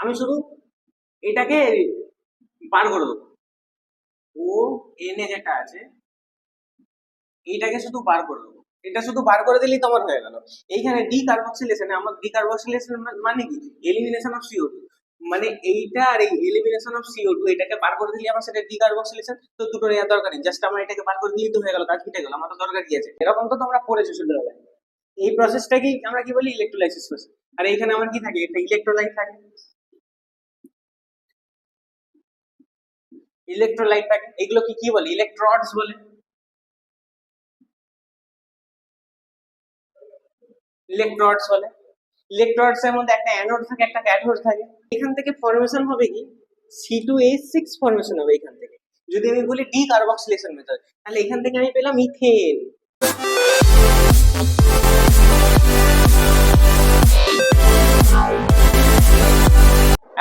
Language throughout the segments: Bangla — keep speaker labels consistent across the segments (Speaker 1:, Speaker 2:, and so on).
Speaker 1: আমি শুধু এটাকে বার করে দেবো। ও এন এ যেটা আছে এইটাকে শুধু বার করে দেবো। এটা শুধু বার করে দিলেই তোমার হয়ে গেল। এইখানে ডি কার্বক্সিলেশনে আমার ডি কার্বক্সিলেশন মানে কি, এলিমিনেশন অফ সিও টু। মানে এইটা আর এই এলিমিনেশন অফ সিও টু এটাকে বার করে দিলে আমার সেটা ডি কার্বক্সিলেশন। তো দুটো নেওয়ার দরকার নেই, জাস্ট আমার এটাকে বার করে দিলেই তো হয়ে গেল, কাজ মিটে গেল, আমার তো দরকার কি আছে। এরকম তো তোমরা পড়েছো ছোটবেলায়। এই প্রসেসটাকেই আমরা কি বলি, ইলেকট্রোলাইসিস প্রসেস। আর এইখানে আমার কি থাকে, একটা ইলেকট্রোলাইট থাকে। ইলেকট্রোলাইট থাকে, এগুলো কি কি বলে, ইলেকট্রোডস বলে। ইলেকট্রোডস বলে। ইলেকট্রোডস এর মধ্যে একটা অ্যানোড থাকে, একটা ক্যাথোড থাকে। এখান থেকে ফরমেশন হবে কি, C2H6 ফরমেশন হবে এখান থেকে। যদি আমি বলি ডি কার্বক্সিলেশন মেথড, তাহলে এখান থেকে আমি পেলাম ইথেন।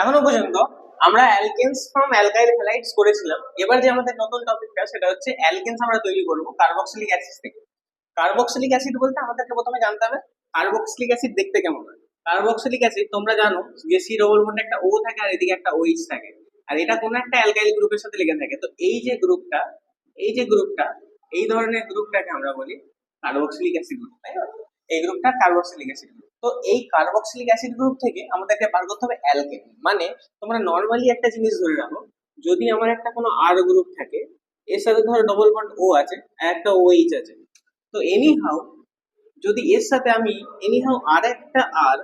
Speaker 1: এখনো পর্যন্ত আমরা অ্যালকেনস ফ্রম অ্যালকাইল হ্যালাইডস করেছিলাম। এবার যে আমাদের নতুন টপিকটা সেটা হচ্ছে অ্যালকেনস আমরা তৈরি করব কার্বক্সিলিক অ্যাসিড থেকে। কার্বক্সিলিক অ্যাসিড বলতে আমাদেরকে প্রথমে জানতে হবে কার্বক্সিলিক অ্যাসিড দেখতে কেমন হয়। কার্বক্সিলিক অ্যাসিড তোমরা জানো যে সি ডবল বন্ডে একটা ও থাকে আর এদিকে একটা ওইচ থাকে, আর এটা কোনো একটা অ্যালকাইল গ্রুপের সাথে লেগে থাকে। তো এই যে গ্রুপটা এই ধরনের গ্রুপটাকে আমরা বলি কার্বক্সিলিক অ্যাসিড গ্রুপ, তাই না? এই গ্রুপটা কার্বক্সিলিক অ্যাসিড গ্রুপ। তো এই কার্বক্সিলিক অ্যাসিড গ্রুপ থেকে আমাদেরকে বার করতে হবে অ্যালকেন। মানে তোমরা নর্মালি একটা জিনিস ধরে রাখো, যদি আমার একটা কোনো আর গ্রুপ থাকে, এর সাথে ধরো ডবল বন্ড ও আছে আর একটা ওইচ আছে, তো এনি হাউ যদি এর সাথে আমি এনিহাউ আর একটা আর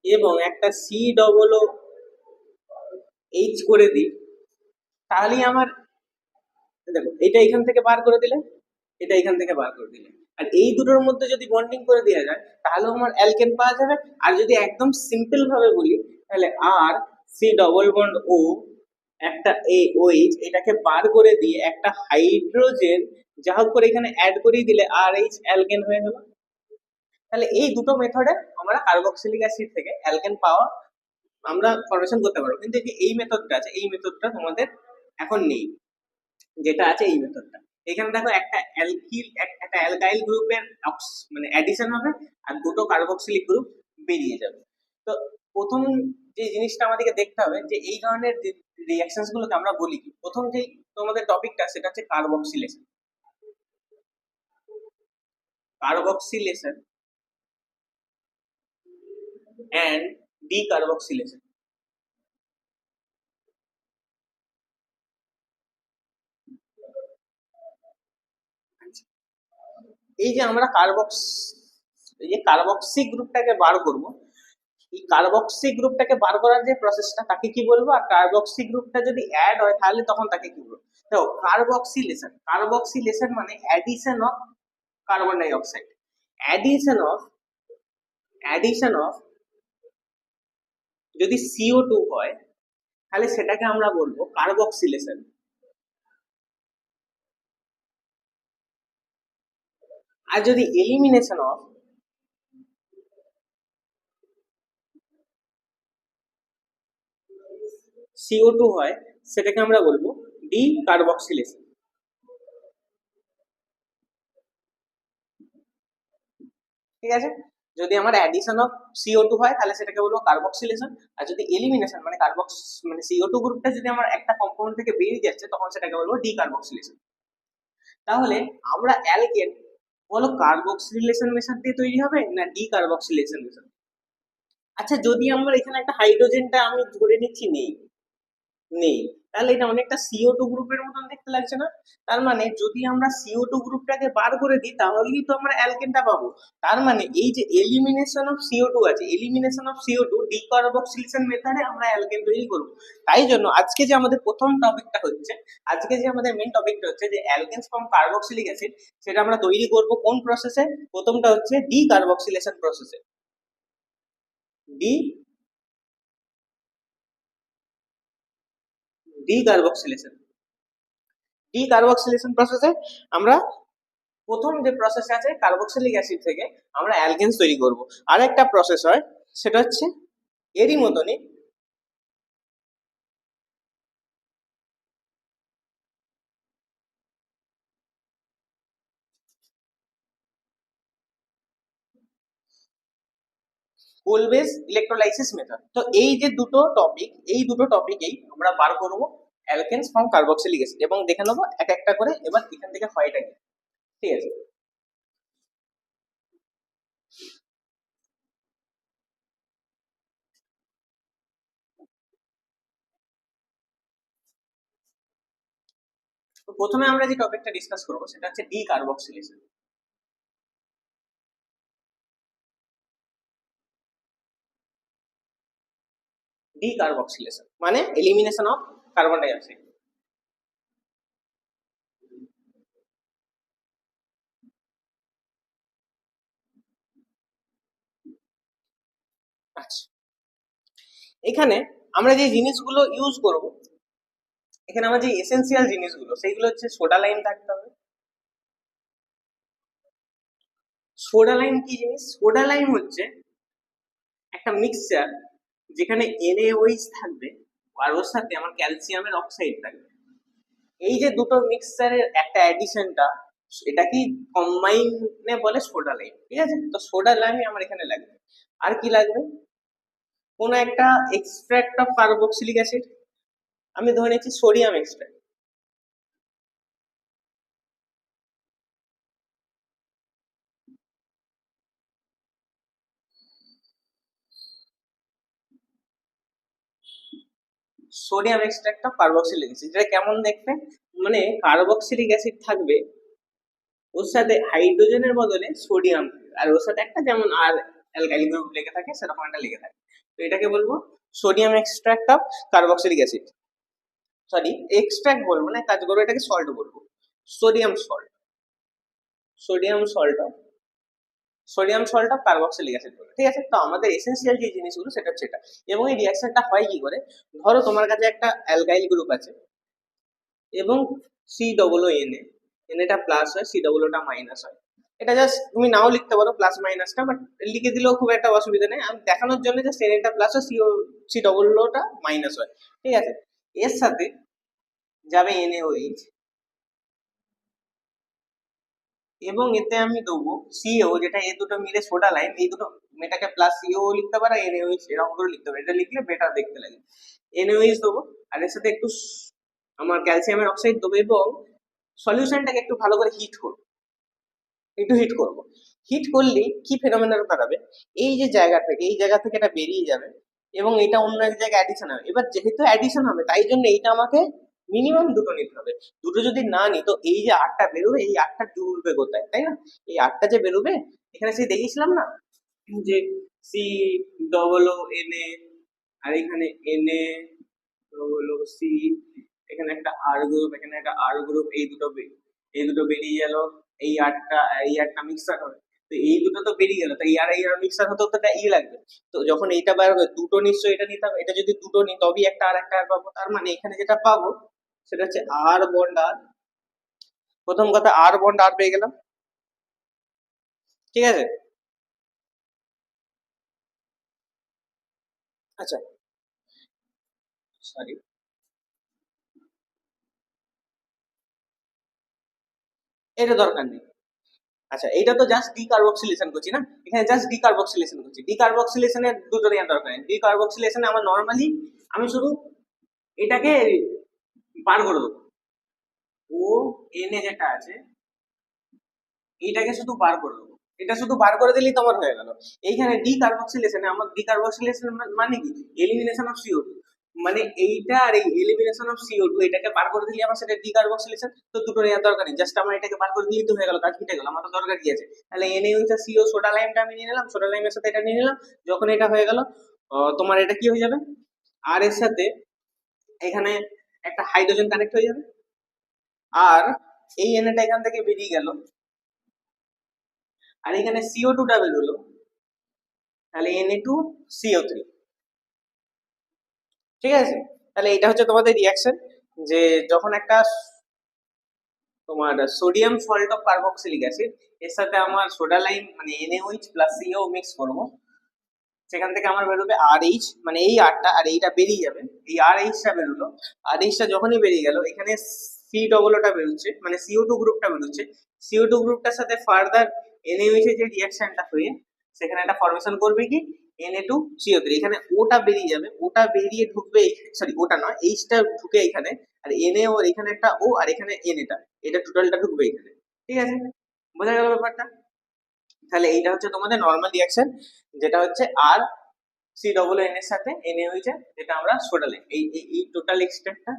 Speaker 1: এবং একটা সি ডবল ও এইচ করে দিই, তাহলেই আমার, দেখো এটা এখান থেকে বার করে দিলে, এটা এখান থেকে বার করে দিলে, আর এই দুটোর মধ্যে যদি বন্ডিং করে দেওয়া যায় তাহলে আমার অ্যালকেন পাওয়া যাবে। আর যদি একদম সিম্পল ভাবে বলি তাহলে আর সি ডবল বন্ড ও একটা এ ওইচ এটাকে বার করে দিয়ে একটা হাইড্রোজেন যা হোক করে এখানে অ্যাড করিয়ে দিলে আর এইচ অ্যালকেন হয়ে গেল। তাহলে এই দুটো মেথডে আমরা কার্বক্সিলিক অ্যাসিড থেকে অ্যালকেন পাওয়া আমরা ফরমেশন করতে পারবো। কিন্তু এই মেথডটা আছে, এই মেথডটা তোমাদের এখন নেই, যেটা আছে এই মেথডটা। এখানে দেখো একটা অ্যালকিল একটা অ্যালকাইল গ্রুপের মানে অ্যাডিশন হবে আর দুটো কার্বক্সিলিক গ্রুপ বেরিয়ে যাবে। তো প্রথম যে জিনিসটা আমাদেরকে দেখতে হবে যে এই ধরনের রিঅ্যাকশনস গুলোকে আমরা বলি কি। প্রথম যে তোমাদের টপিকটা সেটা হচ্ছে কার্বক্সিলেশন। Carboxylation and decarboxylation. এই যে আমরা এই যে কার্বক্সি গ্রুপটাকে বার করব, এই কার্বক্সি গ্রুপটাকে বার করার যে প্রসেসটা তাকে কি বলবো, আর কার্বক্সি গ্রুপটা যদি অ্যাড হয় তাহলে তখন তাকে কি বলবো। দেখো কার্বক্সিলেশন মানে addition of carbon dioxide. Addition of যদি CO2 হয় তাহলে সেটাকে আমরা বলবো কার্বক্সিলেশন। আর যদি এলিমিনেশন অফ CO2 হয় সেটাকে আমরা বলবো ডি কার্বক্সিলেশন। ঠিক আছে? যদি আমার অ্যাডিশন অফ CO2 হয় তাহলে সেটাকে বলবো কার্বক্সিলেশন। আর যদি এলিমিনেশন মানে মানে CO2 গ্রুপটা যদি আমার একটা কম্পাউন্ড থেকে বেরিয়ে যাচ্ছে তখন সেটাকে বলবো ডিকার্বক্সিলেশন। তাহলে আমরা অ্যালকেন বলো কার্বক্সিলেশন মেথড দিয়ে তৈরি হবে না ডিকার্বক্সিলেশন মেথড। আচ্ছা যদি আমরা এখানে একটা হাইড্রোজেনটা আমি ধরে নিচ্ছি নেই, নেই, তাহলে এটা অনেকটা CO2 গ্রুপের মতন দেখতে লাগছে না? তার মানে যদি আমরা CO2 গ্রুপটাকে বার করে দিই তাহলেই তো আমরা অ্যালকেনটা পাবো। তার মানে এই যে এলিমিনেশন অফ CO2 আছে, এলিমিনেশন অফ CO2 ডিকার্বক্সিলেশন মেথডে আমরা অ্যালকেন তৈরি করব। তাই জন্য আজকে যে আমাদের প্রথম টপিকটা হচ্ছে, আজকে যে আমাদের মেইন টপিকটা হচ্ছে যে অ্যালকেনস ফ্রম কার্বক্সিলিক অ্যাসিড, সেটা আমরা তৈরি করব কোন প্রসেসে। প্রথমটা হচ্ছে ডিকার্বক্সিলেশন প্রসেসে। ডি ডিকার্বক্সিলেশন ডিকার্বক্সিলেশন প্রসেসে আমরা প্রথম যে প্রসেস আছে কার্বক্সিলিক অ্যাসিড থেকে আমরা অ্যালকেনস তৈরি করব। আর একটা প্রসেস হয় সেটা হচ্ছে এরই মতনই, কোল বেস ইলেকট্রোলাইসিস মেথড। তো এই যে দুটো টপিকেই আমরা বার করব অ্যালকেনস ফ্রম কার্বক্সিলিক অ্যাসিড এবং দেখে নেবো এক একটা করে। এবার এখান থেকে হয়টা কি, ঠিক আছে। তো প্রথমে আমরা যে টপিকটা ডিসকাস করবো সেটা হচ্ছে ডি কার্বক্সিলেশন। ডি কার্বক্সিলেশন মানে elimination of carbon dioxide. আচ্ছা, এখানে আমরা যে জিনিসগুলো ইউজ করব, এখানে আমার যে এসেনশিয়াল জিনিসগুলো সেইগুলো হচ্ছে সোডা লাইম থাকতে হবে। সোডা লাইম কি জিনিস? সোডা লাইম হচ্ছে একটা মিক্সচার যেখানে NaOH থাকবে আর ওর সাথে আমার ক্যালসিয়ামের অক্সাইড থাকবে। এই যে দুটো মিক্সচারের একটা অ্যাডিশনটা, এটা কি কম্বাইনে বলে সোডা লাইম, ঠিক আছে। তো সোডা লাইমই আমার এখানে লাগবে। আর কি লাগবে? কোন একটা এক্সট্রাক্ট অফ কার্বক্সিলিক অ্যাসিড, আমি ধরে নিচ্ছি sodium extract. Sodium extract of carboxylic acid, যেটা কেমন দেখতে, মানে কার্বক্সিলিক অ্যাসিড থাকবে, ওর সাথে হাইড্রোজেনের বদলে সোডিয়াম থাকবে, আর ওর সাথে একটা যেমন আর অ্যালকাইল গ্রুপ লেগে থাকে সেরকম একটা লেগে থাকে। তো এটাকে বলবো sodium extract of carboxylic acid. Sorry, extract বলবো না, কাজ করবো এটাকে সল্ট বলবো, sodium salt. Sodium salt of carboxylic acid বলে, ঠিক আছে। তো আমাদের এসেনশিয়াল যে জিনিসগুলো সেটা হচ্ছে এটা। এবং এই রিঅ্যাকশনটা হয় কি করে, ধরো তোমার কাছে একটা অ্যালকাইল গ্রুপ আছে এবং COO এটা প্লাস হয়, COOটা মাইনাস হয়। এটা জাস্ট তুমি নাও লিখতে পারো প্লাস মাইনাসটা, বাট লিখে দিলেও খুব একটা অসুবিধা নেই। আমি দেখানোর জন্য জাস্ট এটা প্লাস হয়, COOটা মাইনাস হয়, ঠিক আছে। এর সাথে যাবে NaOH এবং এতে আমি দেবো CO, যেটা এ দুটো মিলে সোডা লাইম, এই দুটো এটাকে প্লাস CO লিখতে পারো, NaOH এরকম করে লিখতে পারো, এটা লিখলে বেটার দেখতে লাগে। NaOH দেবো আর এর সাথে একটু আমার ক্যালসিয়ামের অক্সাইড দেবো এবং সলিউশনটাকে একটু ভালো করে হিট করবো। হিট করলে কি ফেনোমেনা দাঁড়াবে, এই যে এই জায়গা থেকে এটা বেরিয়ে যাবে এবং এটা অন্য এক জায়গায় অ্যাডিশন হবে। এবার যেহেতু অ্যাডিশন হবে তাই জন্য এইটা আমাকে মিনিমাম দুটো নিতে হবে। দুটো যদি না নিই তো এই যে আটটা বেরোবে, এই আটটা জুড়বে কোথায়, তাই না? এই আটটা যে বেরোবে, এখানে সেই দেখিয়েছিলাম না যে COONA, আর এখানে NaCO, এখানে একটা আর গ্রুপ, এখানে একটা আর গ্রুপ, এই দুটো বেরিয়ে গেল, এই আটটা মিক্সার হবে। তো এই দুটো তো বেরিয়ে গেল, তো এই আর মিক্সার হতে হতে ই লাগবে। তো যখন এইটা বার হবে দুটো নিশ্চয়ই এটা নিতে হবে, এটা যদি দুটো নিই তবেই একটা আর একটা আর পাবো। তার মানে এখানে যেটা পাবো সেটা হচ্ছে আর বন্ড আর। প্রথম কথা আর বন্ড আর পেয়ে গেলাম, ঠিক আছে। আচ্ছা, সরি, এটা দরকার নেই। আচ্ছা, এইটা তো জাস্ট ডিকার্বক্সিলেশন করছি না, এখানে জাস্ট ডিকার্বক্সিলেশন করছি। ডিকার্বক্সিলেশনের দুটো নেওয়ার দরকার নেই। ডিকার্বক্সিলেশনে আমার নর্মালি আমি শুধু এটাকে বার করে দেবো, যেটা আছে এইটাকে শুধু বার করে দেবো। এটা শুধু বার করে দিলেই তো আমার হয়ে গেল। এইখানে ডিকার্বক্সিলেশনে আমার ডিকার্বক্সিলেশন মানে কি, এলিমিনেশন অফ CO2, মানে এইটা আর এই এলিমিনেশন অফ CO2 এটাকে বার করে দিলে আমার সেটা ডিকার্বক্সিলেশন। তো দুটো নেওয়ার দরকার নেই, জাস্ট আমার এটাকে বার করে দিলেই তো হয়ে গেল, কাজ মিটে গেল, আমার তো দরকার কি আছে। তাহলে NaOH আর CO, সোডা লাইমটা আমি নিয়ে নিলাম, সোডা লাইমের সাথে এটা নিয়ে নিলাম। যখন এটা হয়ে গেল তোমার এটা কি হয়ে যাবে, আর এর সাথে এখানে একটা হাইড্রোজেন কানেক্ট হয়ে যাবে, আর এই Naটা এখান থেকে বেরিয়ে গেল, আর এখানে CO2টা বেরোলো, তাহলে Na2CO3, ঠিক আছে। তাহলে এটা হচ্ছে তোমাদের রিয়াকশন, যে যখন একটা তোমার sodium salt of carboxylic acid এর সাথে আমার সোডা লাইম মানে NaOH প্লাস CO মিক্স করবো, সেখান থেকে আমার বেরোবে RH, মানে এই আরটা আর এইটা বেরিয়ে যাবে, এই RHটা বেরোলো। RHটা যখনই বেরিয়ে গেল এখানে COOটা বেরোচ্ছে, মানে CO2 গ্রুপটা বেরোচ্ছে। CO2 গ্রুপটার সাথে ফার্দার NaOH এর যে রিয়াকশনটা হয়ে সেখানে একটা ফরমেশন করবে কি Na2CO3, এখানে ওটা বেরিয়ে যাবে, ওটা বেরিয়ে ঢুকবে, সরি ওটা নয়, এইচটা ঢুকে এখানে, আর Na ওর এখানে একটা ও, আর এখানে Na এটা টোটালটা ঢুকবে এখানে। ঠিক আছে, বোঝা গেল ব্যাপারটা? তাহলে এইটা হচ্ছে তোমাদের নর্মাল রিয়াকশন, যেটা হচ্ছে আর সি ডবল এন এর সাথে এন এ হয়েছে, যেটা আমরা সোডা লাইন, এই টোটাল এক্সট্রাক্টটা,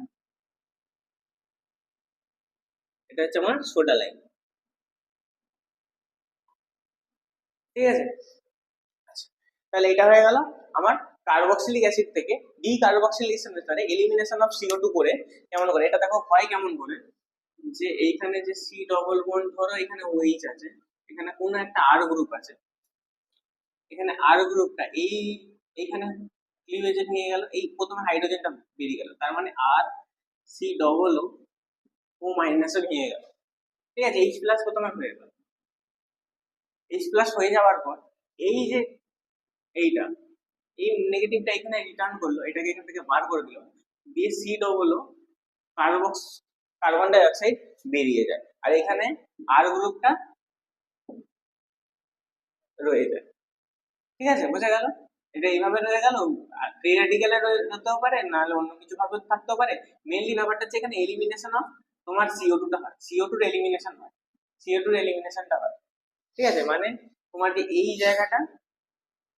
Speaker 1: এটা হচ্ছে আমার সোডা লাইন। ঠিক আছে, আচ্ছা, তাহলে এটা হয়ে গেল আমার কার্বক্সিলিক অ্যাসিড থেকে ডি কার্বক্সিলেশন মেথডে এলিমিনেশন অফ CO2 করে। কেমন করে এটা দেখো হয়, কেমন করে, যে এইখানে যে সি ডবল বন্ড, ধরো এখানে ওইচ আছে, এখানে কোনো একটা আর গ্রুপ আছে, এখানে আর গ্রুপটা এইখানে ক্লিভেজে নিয়ে গেল, এই প্রথমে হাইড্রোজেনটা বেরিয়ে গেল, তার মানে আর সি ডবল ও মাইনাসও নিয়ে গেল। ঠিক আছে, এইচ প্লাস প্রথমে হয়ে গেল, এইচ প্লাস হয়ে যাওয়ার পর এই যে এইটা, এই নেগেটিভটা এখানে রিটার্ন করলো, এটাকে এখান থেকে বার করে দিল, দিয়ে সি ডবল ও কার্বন ডাই অক্সাইড বেরিয়ে যায়, আর এখানে আর গ্রুপটা রয়ে যায়। ঠিক আছে, বোঝা গেল? এটা এইভাবে রয়ে গেল, ফ্রি রেডিকেলে হতেও পারে, নাহলে অন্য কিছু ভাবে থাকতেও পারে। মেইনলি ব্যাপারটা হচ্ছে এখানে এলিমিনেশন অফ তোমার CO2 টা হয়, CO2 এর এলিমিনেশন হয়, CO2 এর এলিমিনেশনটা হয়। ঠিক আছে, মানে তোমার যে এই জায়গাটা,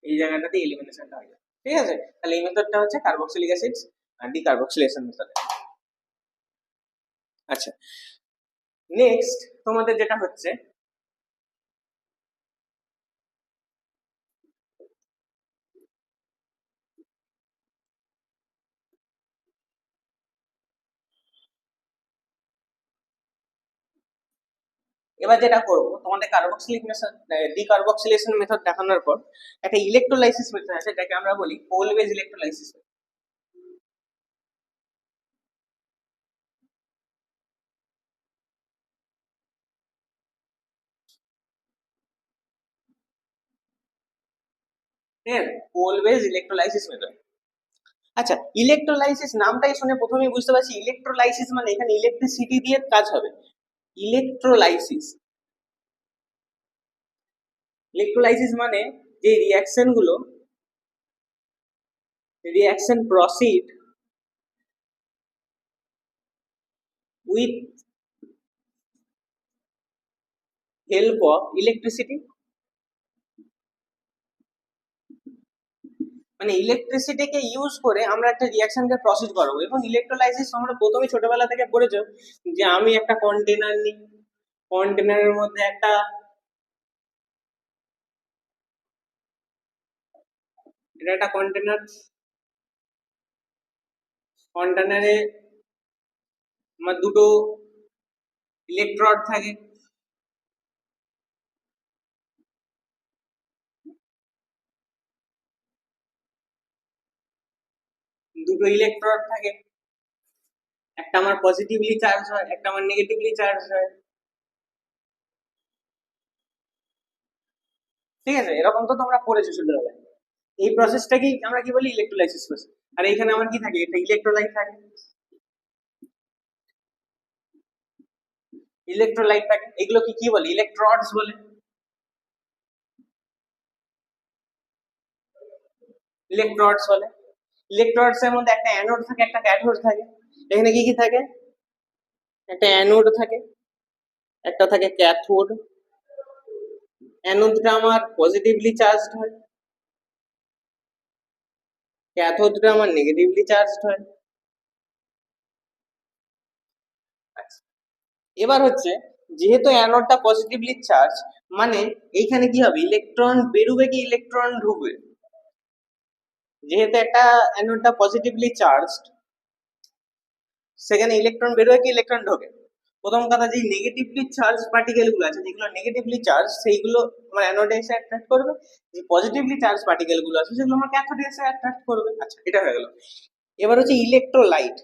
Speaker 1: এই জায়গাটাতে এলিমিনেশনটা হয়ে যায়। ঠিক আছে, তাহলে এই মেথডটা হচ্ছে কার্বক্সিলিক অ্যাসিড ডিকার্বক্সিলেশন মেথড। আচ্ছা, নেক্সট তোমাদের যেটা হচ্ছে, এবার যেটা করবো তোমাদের কার্বক্সিলিক মেথড, ডিকার্বক্সিলেশন মেথড দেখানোর পর একটা ইলেকট্রোলাইসিস মেথড আছে, যেটাকে আমরা বলি কোল বেজ ইলেকট্রোলাইসিস। ঠিক আছে, কোল বেজ ইলেকট্রোলাইসিস মেথড। আচ্ছা, ইলেকট্রোলাইসিস নামটাই শুনে প্রথমেই বুঝতে পারছি ইলেকট্রোলাইসিস মানে এখানে ইলেকট্রিসিটি দিয়ে কাজ হবে। ইলেকট্রোলাইসিস, ইলেকট্রোলাইসিস মানে যে রিঅ্যাকশন গুলো, reaction proceed with help of electricity, মানে ইলেকট্রিসিটিকে ইউজ করে আমরা একটা রিঅ্যাকশনকে প্রসিড করাবো। এবং ইলেকট্রোলাইসিস আমরা প্রথমে ছোটবেলা থেকে পড়েছো, যে আমি একটা কন্টেনার নিই, কন্টেনারের মধ্যে একটা, এটা একটা কন্টেনার, কন্টেনারে আমার দুটো ইলেকট্রোড থাকে, দুটো ইলেকট্রোড থাকে, একটা আমার পজিটিভলি চার্জ হয়, একটা আমার নেগেটিভলি চার্জ হয়। ঠিক আছে, এরকম তো তোমরা পড়েছো ছোটবেলায়। এই প্রসেসটাকেই আমরা কি বলি, ইলেকট্রোলাইসিস প্রসেস। আর এইখানে আমার কি থাকে, একটা ইলেকট্রোলাইট থাকে, ইলেকট্রোলাইট থাকে, এগুলো কি কি বলে, ইলেকট্রোডস বলে। ইলেকট্রোডস বলে। ইলেকট্রোডস এর মধ্যে একটা অ্যানোড থাকে, একটা ক্যাথোড থাকে। এখানে কি কি থাকে, একটা অ্যানোড থাকে, একটা থাকে ক্যাথোড। অ্যানোডটা আমার পজিটিভলি চার্জড হয়, ক্যাথোডটা আমার নেগেটিভলি চার্জড হয়। আচ্ছা, এবার হচ্ছে, যেহেতু অ্যানোডটা পজিটিভলি চার্জ, মানে এইখানে কি হবে, ইলেকট্রন বেরোবে কি ইলেকট্রন ঢুকবে। যেহেতু একটা অ্যানোডটা পজিটিভলি চার্জড, সেখানে ইলেকট্রন বেরোয় কি ইলেকট্রন ঢোকে। প্রথম কথা, যে নেগেটিভলি চার্জ পার্টিকেল গুলো আছে, যেগুলো নেগেটিভলি চার্জ, সেইগুলো আমার অ্যানোডে এসে অ্যাট্রাক্ট করবে। যে পজিটিভলি চার্জ পার্টিকেল গুলো আছে, সেগুলো আমার ক্যাথোডে এসে অ্যাট্রাক্ট করবে। আচ্ছা, এটা হয়ে গেল। এবার হচ্ছে ইলেকট্রোলাইট।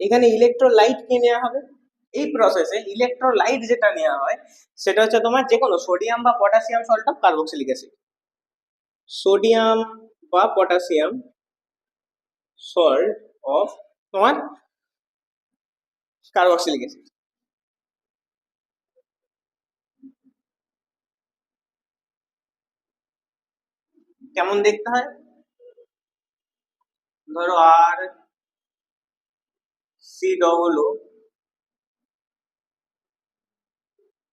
Speaker 1: এখানে ইলেকট্রোলাইট কি নেওয়া হবে, এই প্রসেসে ইলেকট্রোলাইট যেটা নেওয়া হয়, সেটা হচ্ছে তোমার যে কোনো সোডিয়াম বা potassium salt of carboxylic acid, sodium বা পটাশিয়াম সল্ট অফ তোমার কার্বক্সিলিক অ্যাসিড। কেমন দেখতে হয়? ধরো আর সি ডবল ও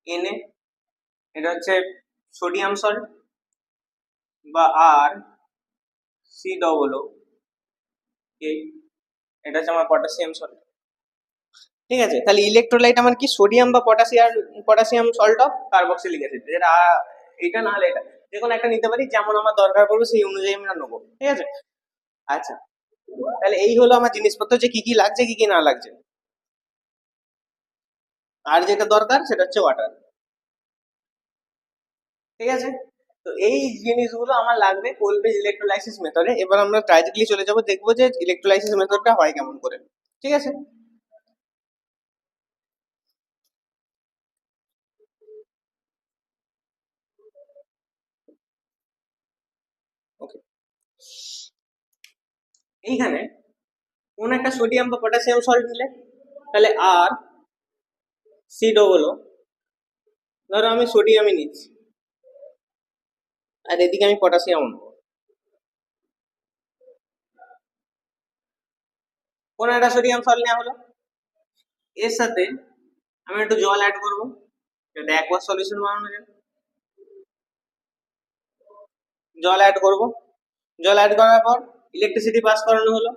Speaker 1: এন, এটা হচ্ছে সোডিয়াম সল্ট, বা আর সি ডবল ও কে, এটা হচ্ছে আমার পটাশিয়াম সল্ট। ঠিক আছে, তাহলে ইলেকট্রোলাইট আমার কি সোডিয়াম বা potassium salt of carboxylic acid, যেটা এটা না হলে এটা যে কোনো একটা নিতে পারি, যেমন আমার দরকার পড়বে সেই অনুযায়ী আমরা নেবো। ঠিক আছে, আচ্ছা, তাহলে এই হলো আমার জিনিসপত্র যে কি কি লাগছে কি কি না লাগছে। আর যেটা দরকার সেটা হচ্ছে ওয়াটার। ঠিক আছে, তো এই জিনিসগুলো আমার লাগবে কোলব্রুক ইলেকট্রোলাইসিস মেথডে। এবার আমরা ডাইরেক্টলি চলে যাব, দেখবো যে ইলেকট্রোলাইসিস মেথডটা হয় কেমন করে। ঠিক আছে, ওকে। এইখানে কোন একটা সোডিয়াম বা পটাশিয়াম সল্ট নিলে, তাহলে আর সি ডবল ও, ধরো আমি সোডিয়ামই নিচ্ছি আর এদিকে আমি পটাশিয়াম নেবো। কোন একটা সোডিয়াম সল্ট নেওয়া হলো, এর সাথে আমি একটু জল অ্যাড করবো, যাতে একবার সলিউশন বানানো যায়। জল অ্যাড করব, জল অ্যাড করার পর ইলেকট্রিসিটি পাস করানো হলো।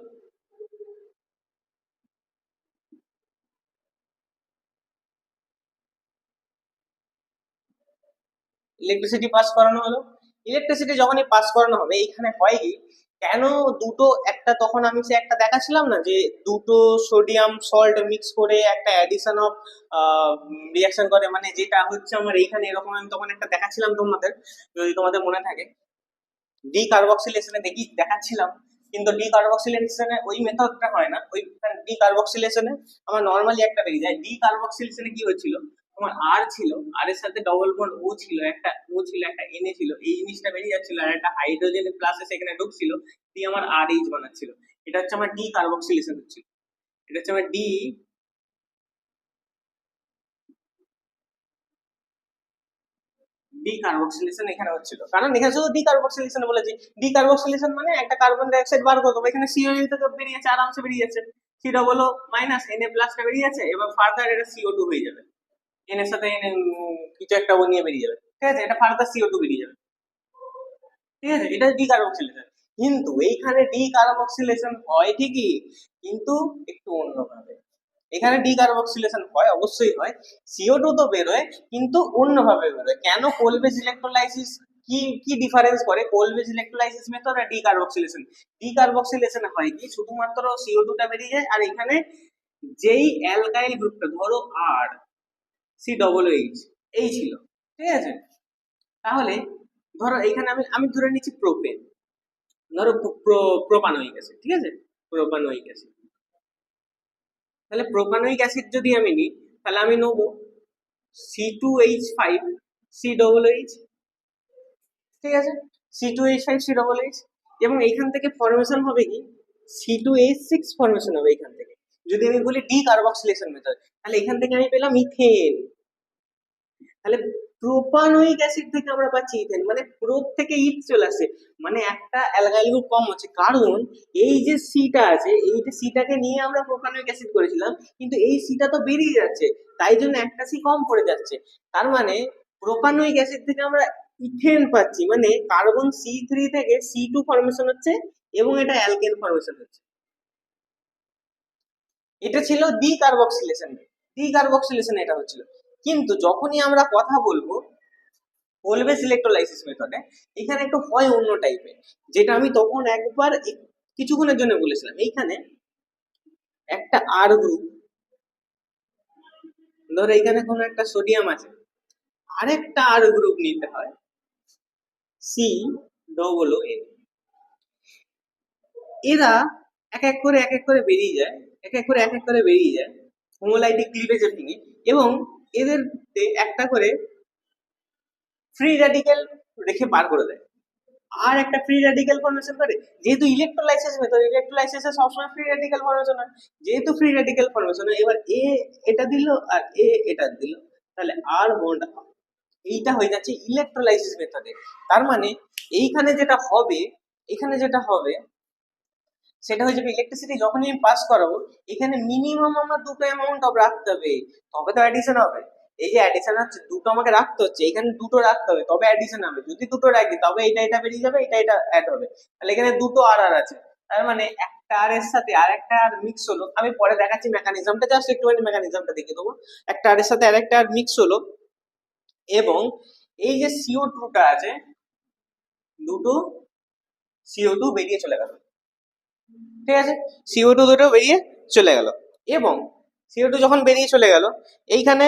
Speaker 1: ইলেকট্রিসিটি পাস করানো হলো। ইলেকট্রিসিটি যখনই পাস করানো হবে, এইখানে হয় কি, কেন দুটো একটা, তখন আমি সে একটা দেখাচ্ছিলাম না যে দুটো সোডিয়াম সল্ট মিক্স করে একটা অ্যাডিশন অফ রিয়াকশন করে, মানে যেটা হচ্ছে আমার এইখানে এরকম আমি তখন একটা দেখাচ্ছিলাম তোমাদের, যদি তোমাদের মনে থাকে ডি কার্বক্সিলেশনে দেখি দেখাচ্ছিলাম। কিন্তু ডি কার্বক্সিলেশনে ওই মেথডটা হয় না, ওই ডি কার্বক্সিলেশনে আমার নর্মালি একটা বেরিয়ে যায়। ডি কার্বক্সিলেশনে কি হচ্ছিল, তোমার আর ছিল, আর এর সাথে ডবল বন্ড ও ছিল, একটা ও ছিল, একটা এন ছিল, এই জিনিসটা বেরিয়ে যাচ্ছিল, আর একটা হাইড্রোজেন প্লাস সেখানে ঢুকছিল, দিয়ে আমার আর এইচ বানাচ্ছিল। এটা হচ্ছে আমার ডি কার্বক্সিলেশন হচ্ছিল। এটা হচ্ছে আমার ডি ডিকার্বক্সিলেশন এখানে হচ্ছিল, কারণ এখানে শুধু ডিকার্বক্সিলেশন বলেছি। ডিকার্বক্সিলেশন মানে একটা কার্বন ডাই অক্সাইড বার করতে হবে, এখানে সিও2 থেকে বেরিয়েছে, আরামসে বেরিয়ে যাচ্ছে, C double O minus N A প্লাসটা বেরিয়ে যাচ্ছে, এবার ফার্দার এটা সিও2 হয়ে যাবে, এন এর সাথে এন কিছু একটা ও নিয়ে বেরিয়ে যাবে। ঠিক আছে, এটা ফার্দার সিও2 বেরিয়ে যাবে। ঠিক আছে, এটা ডিকার্বক্সিলেশন। কিন্তু এইখানে ডিকার্বক্সিলেশন হয় ঠিকই, কিন্তু একটু অন্যভাবে। এখানে ডিকার্বক্সিলেশন হয়, অবশ্যই হয়, সিও2 তো বেরোয়, কিন্তু অন্যভাবে বেরোয়। কেন? কোলব্রুক ইলেকট্রোলাইসিস কি কি ডিফারেন্স করে কোলব্রুক ইলেকট্রোলাইসিস মেথড আর ডিকার্বক্সিলেশন? ডিকার্বক্সিলেশন হয় কি, শুধুমাত্র সিও2 টা বেরিয়ে যায়, আর এখানে যেই অ্যালকাইল গ্রুপটা, ধরো আর সি ডবল এইচ এই ছিল, ঠিক আছে, তাহলে ধরো এখানে আমি আমি ধরে নিচ্ছি প্রোপেন, ধরো প্রোপানোয়িক অ্যাসিড, ঠিক আছে, প্রোপানোয়িক অ্যাসিড। তাহলে প্রোপানোয়িক অ্যাসিড যদি আমি নিই, তাহলে আমি নেবো C2H5 সি ডবল এইচ, ঠিক আছে, C2H5 সি ডবল এইচ, এবং এইখান থেকে ফরমেশন হবে কি, C2H6 ফরমেশন হবে এইখান থেকে। যদি আমি বলি ডি কার্বক্সিলেশন মেথড, তাহলে এখান থেকে আমি পেলাম ইথেন। তাহলে প্রোপানোয়িক অ্যাসিড থেকে আমরা পাচ্ছি ইথেন, মানে প্রোপ থেকে ইথ চলে আসছে, মানে একটা অ্যালকাইল গ্রুপ কম হচ্ছে, কারণ এই যে সিটা আছে, এই যে সিটাকে নিয়ে আমরা প্রোপানোয়িক অ্যাসিড করেছিলাম, কিন্তু এই সিটা তো বেরিয়ে যাচ্ছে, তাই জন্য একটা সি কম পড়ে যাচ্ছে। তার মানে প্রোপানোয়িক অ্যাসিড থেকে আমরা ইথেন পাচ্ছি, মানে কার্বন C3 থেকে C2 ফরমেশন হচ্ছে, এবং এটা অ্যালকেন ফরমেশন হচ্ছে। এটা ছিল ডি কার্বক্সিলেশন, ডি কার্বক্সিলেশন এটা হচ্ছিল। কিন্তু যখনই আমরা কথা বলবো কোলব্রুক ইলেকট্রোলাইসিস মেথডে, এখানে একটু হয় অন্য টাইপের, যেটা আমি তখন একবার কিছুক্ষণের জন্য বলেছিলাম। এইখানে একটা আর গ্রুপ, ধরো এখানে কোনো একটা সোডিয়াম আছে, আরেকটা আর গ্রুপ নিতে হয়, সি ডবল ও এন, এরা এক এক করে বেরিয়ে যায়, এক এক করে বেরিয়ে যায় হোমোলাইটিক ক্লিভেজের থেকে, এবং এদের একটা করে ফ্রি রেডিক্যাল রেখে বার করে দেয়, আর একটা ফ্রি রেডিক্যাল ফর্মেশন করে। যেহেতু ইলেকট্রোলাইসিস মেথড, ইলেকট্রোলাইসিসে সবসময় ফ্রি রেডিক্যাল ফর্মেশন হয়, যেহেতু ফ্রি রেডিক্যাল ফর্মেশন হয়, এবার এ এটা দিল আর এ এটা দিল, তাহলে আর বন্ড এইটা হয়ে যাচ্ছে ইলেকট্রোলাইসিস মেথডে। তার মানে এইখানে যেটা হবে, এখানে যেটা হবে সেটা হয়ে যাবে ইলেকট্রিসিটি যখনই আমি পাস করাবো, এখানে মিনিমাম আমার দুটো অ্যামাউন্ট অফ রাখতে হবে, তবে তো অ্যাডিশন হবে। এই যে অ্যাডিশন হচ্ছে দুটো আমাকে রাখতে হচ্ছে, এখানে দুটো রাখতে হবে তবে অ্যাডিশন হবে। যদি দুটো রাখি তবে এটা এটা বেরিয়ে যাবে, এটা এটা অ্যাড হবে। তাহলে এখানে দুটো আর আর আছে, তার মানে একটা আর এর সাথে আর একটা আর মিক্স হলো। আমি পরে দেখাচ্ছি মেকানিজমটা, জাস্ট একটুখানি মেকানিজমটা দেখিয়ে দেবো। একটা আর এর সাথে আর একটা আর মিক্স হলো, এবং এই যে CO2টা আছে, দুটো CO2 বেরিয়ে চলে গেল। ঠিক আছে, CO2 দুটো বেরিয়ে চলে গেল, এবং CO2 যখন বেরিয়ে চলে গেল, এইখানে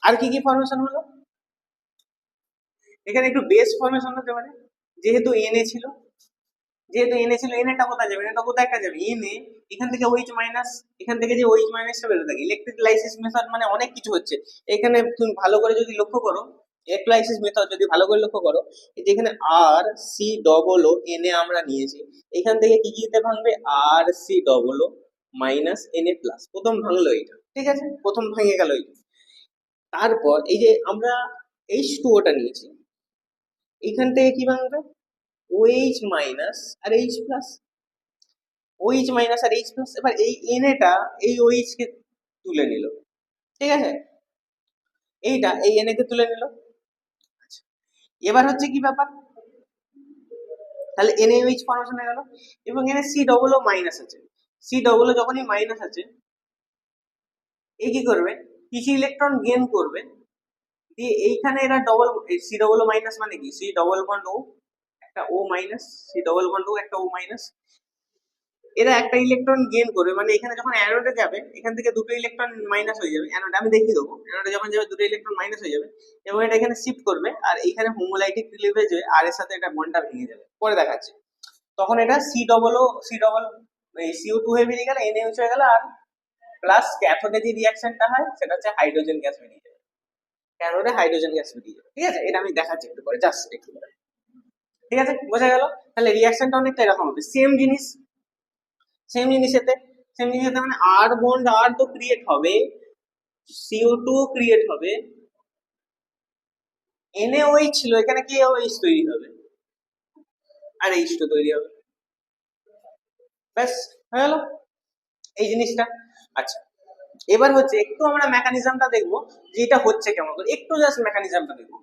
Speaker 1: আর কি কি ফর্মেশন হলো? এখানে একটু বেস ফর্মেশন হতে পারে, যেহেতু Na ছিল, Na টা কোথায় যাবে? এটা কোথায় একটা যাবে, Na এখান থেকে OH মাইনাস, এখান থেকে যে OH মাইনাসটা বেরোতে থাকে। ইলেকট্রোলাইসিস মেথড মানে অনেক কিছু হচ্ছে এখানে, তুমি ভালো করে যদি লক্ষ্য করো, ইলেকট্রোলাইসিস মেথড যদি ভালো করে লক্ষ্য করো, এই যে এখানে RCOO Na আমরা নিয়েছি, এখান থেকে কি কি তে ভাঙবে? RCOO মাইনাস Na প্লাস, প্রথম ভাঙলো এটা। ঠিক আছে, প্রথম ভেঙে গেল এটা। তারপর এই যে আমরা H2O টা নিয়েছি, এখান থেকে কি ভাঙবে? OH মাইনাস আর H প্লাস, OH মাইনাস আর H প্লাস। এবার এই Na এই OH কে তুলে নিল, ঠিক আছে, এইটা এই Na কে তুলে নিল। আচ্ছা, এবার হচ্ছে কি ব্যাপার, তাহলে NaOH ফর্মেশন হয়ে গেল, এবং এখানে COO মাইনাস আছে। COO যখনই মাইনাস আছে, এই কি করবে? কিছু ইলেকট্রন গেইন করবে, দিয়ে এইখানে এরা ডবল, COO মাইনাস মানে কি? C ডবল বন্ড O, একটা O minus, C double bond O, একটা O মাইনাস। এরা একটা ইলেকট্রন গেইন করবে, মানে এখানে যখন অ্যানোডে যাবে, এখান থেকে দুটো ইলেকট্রন মাইনাস হয়ে যাবে। অ্যানোডে আমি দেখিয়ে দেবো, অ্যানোডে যখন যাবে দুটো ইলেকট্রন মাইনাস হয়ে যাবে, এবং এটা এখানে শিফট করবে, আর এইখানে হোমোলাইটিক ক্লিভেজ হয়ে আর এর সাথে এটা বন্ডটা ভেঙে যাবে। পরে দেখাচ্ছি। তখন এটা C ডবল এই CO2 হয়ে বেরিয়ে গেল, NaOH হয়ে গেল, আর প্লাস ক্যাথোডে যে রিঅ্যাকশনটা হয় সেটা হচ্ছে হাইড্রোজেন গ্যাস বেরিয়ে যাবে, ক্যাথোডে হাইড্রোজেন গ্যাস বেরিয়ে যাবে। ঠিক আছে, এটা আমি দেখাচ্ছি একটু পরে, জাস্ট একটু পরে। ঠিক আছে, বোঝা গেল? তাহলে রিঅ্যাকশনটা অনেকটা এরকম হবে, সেম জিনিস, সেম জিনিসেতে, সেম জিনিসেতে মানে আর বন্ড আর তো ক্রিয়েট হবে, CO2 ক্রিয়েট হবে, NaOH ছিল, এখানে কি OH তৈরি হবে, আর H2 তৈরি হবে। ব্যাস, হয়ে গেল এই জিনিসটা। আচ্ছা, এবার হচ্ছে একটু আমরা মেকানিজমটা দেখবো যে এটা হচ্ছে কেমন করে, একটু জাস্ট মেকানিজমটা দেখবো।